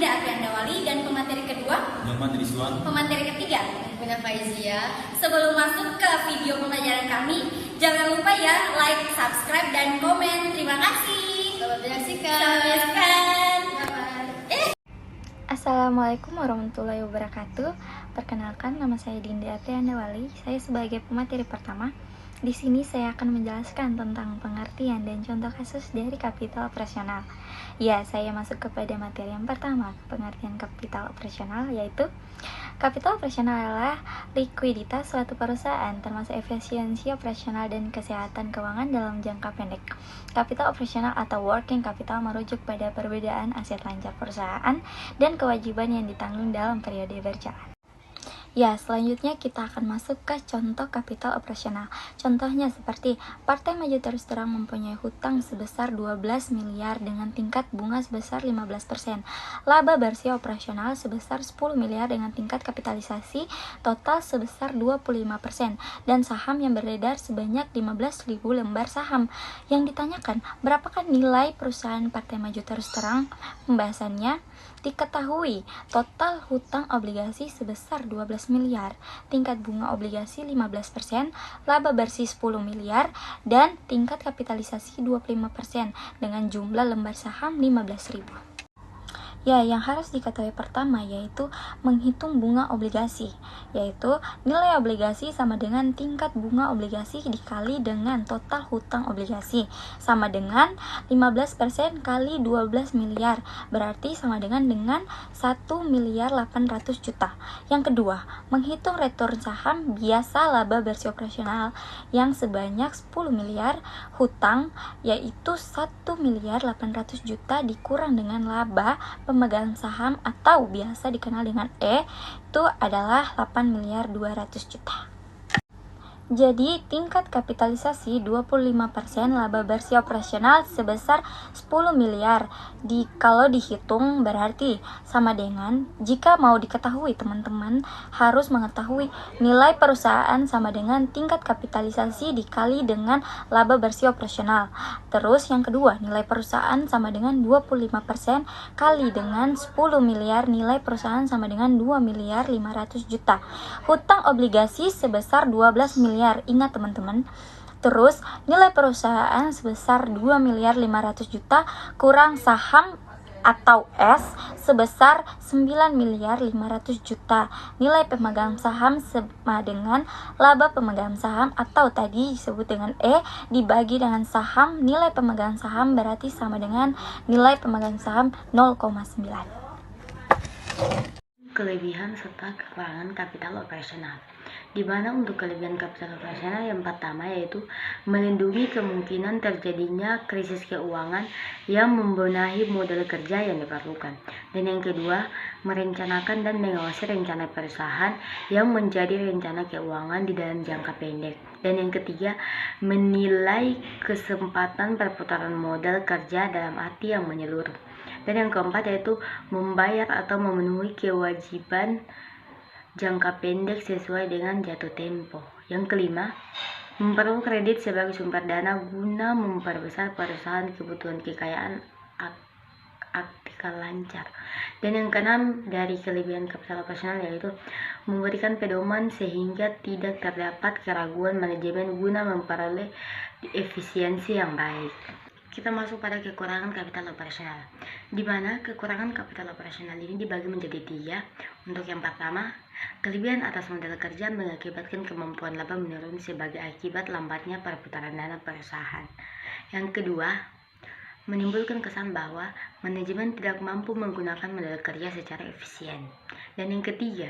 Dinda Apriandawali, dan pemateri kedua Nyoman Rizwan. Pemateri ketiga Guna Faizia. Sebelum masuk ke video pembelajaran kami, jangan lupa ya like, subscribe, dan komen. Terima kasih. Selamat menyaksikan. Selamat menyaksikan. Assalamualaikum warahmatullahi wabarakatuh. Perkenalkan, nama saya Dinda Apriandawali. Saya sebagai pemateri pertama. Di sini saya akan menjelaskan tentang pengertian dan contoh kasus dari kapital operasional. Ya, saya masuk kepada materi yang pertama, pengertian kapital operasional, yaitu kapital operasional adalah likuiditas suatu perusahaan, termasuk efisiensi operasional dan kesehatan keuangan dalam jangka pendek. Kapital operasional atau working capital merujuk pada perbedaan aset lancar perusahaan dan kewajiban yang ditanggung dalam periode berjalan. Ya, selanjutnya kita akan masuk ke contoh kapital operasional. Contohnya seperti Partai Maju Terus Terang mempunyai hutang sebesar 12 miliar dengan tingkat bunga sebesar 15%. Laba bersih operasional sebesar 10 miliar dengan tingkat kapitalisasi total sebesar 25%. Dan saham yang beredar sebanyak 15.000 lembar saham. Yang ditanyakan, berapakah nilai perusahaan Partai Maju Terus Terang? Pembahasannya, diketahui total hutang obligasi sebesar 12 miliar, tingkat bunga obligasi 15%, laba bersih 10 miliar, dan tingkat kapitalisasi 25% dengan jumlah lembar saham 15.000. Ya, yang harus diketahui pertama yaitu menghitung bunga obligasi, yaitu nilai obligasi sama dengan tingkat bunga obligasi dikali dengan total hutang obligasi, sama dengan 15% kali 12 miliar, berarti sama dengan 1 miliar 800 juta. Yang kedua, menghitung return saham biasa laba bersih operasional yang sebanyak 10 miliar, hutang yaitu 1 miliar 800 juta dikurang dengan laba pemegang saham atau biasa dikenal dengan E, itu adalah 8 miliar 200 juta. Jadi, tingkat kapitalisasi 25%, laba bersih operasional sebesar 10 miliar. Kalau dihitung berarti sama dengan, jika mau diketahui teman-teman harus mengetahui nilai perusahaan sama dengan tingkat kapitalisasi dikali dengan laba bersih operasional. Terus yang kedua, nilai perusahaan sama dengan 25% kali dengan 10 miliar, nilai perusahaan sama dengan 2 miliar 500 juta. Hutang obligasi sebesar 12 miliar. Ingat teman-teman. Terus nilai perusahaan sebesar 2 miliar 500 juta kurang saham atau S sebesar 9 miliar 500 juta. Nilai pemegang saham sama dengan laba pemegang saham atau tadi disebut dengan E dibagi dengan saham. Nilai pemegang saham berarti sama dengan nilai pemegang saham 0,9. Kelebihan serta kekurangan kapital operasional. Di mana untuk kelebihan kapital operasional yang pertama yaitu melindungi kemungkinan terjadinya krisis keuangan yang membenahi model kerja yang diperlukan. Dan yang kedua, merencanakan dan mengawasi rencana perusahaan yang menjadi rencana keuangan di dalam jangka pendek. Dan yang ketiga, menilai kesempatan perputaran modal kerja dalam arti yang menyeluruh. Dan yang keempat yaitu membayar atau memenuhi kewajiban jangka pendek sesuai dengan jatuh tempo. Yang kelima, memperoleh kredit sebagai sumber dana guna memperbesar perusahaan kebutuhan kekayaan aktikal lancar. Dan yang keenam dari kelebihan kapital operasional yaitu memberikan pedoman sehingga tidak terdapat keraguan manajemen guna memperoleh efisiensi yang baik. Kita masuk pada kekurangan kapital operasional, di mana kekurangan kapital operasional ini dibagi menjadi 3. Untuk yang pertama, kelebihan atas modal kerja mengakibatkan kemampuan laba menurun sebagai akibat lambatnya perputaran dana perusahaan. Yang kedua, menimbulkan kesan bahwa manajemen tidak mampu menggunakan modal kerja secara efisien. Dan yang ketiga,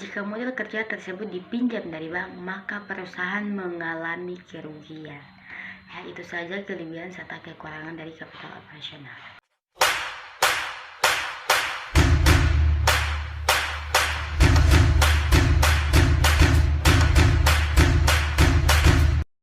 jika modal kerja tersebut dipinjam dari bank, maka perusahaan mengalami kerugian. Ya, itu saja kelebihan serta kekurangan dari kapital operasional.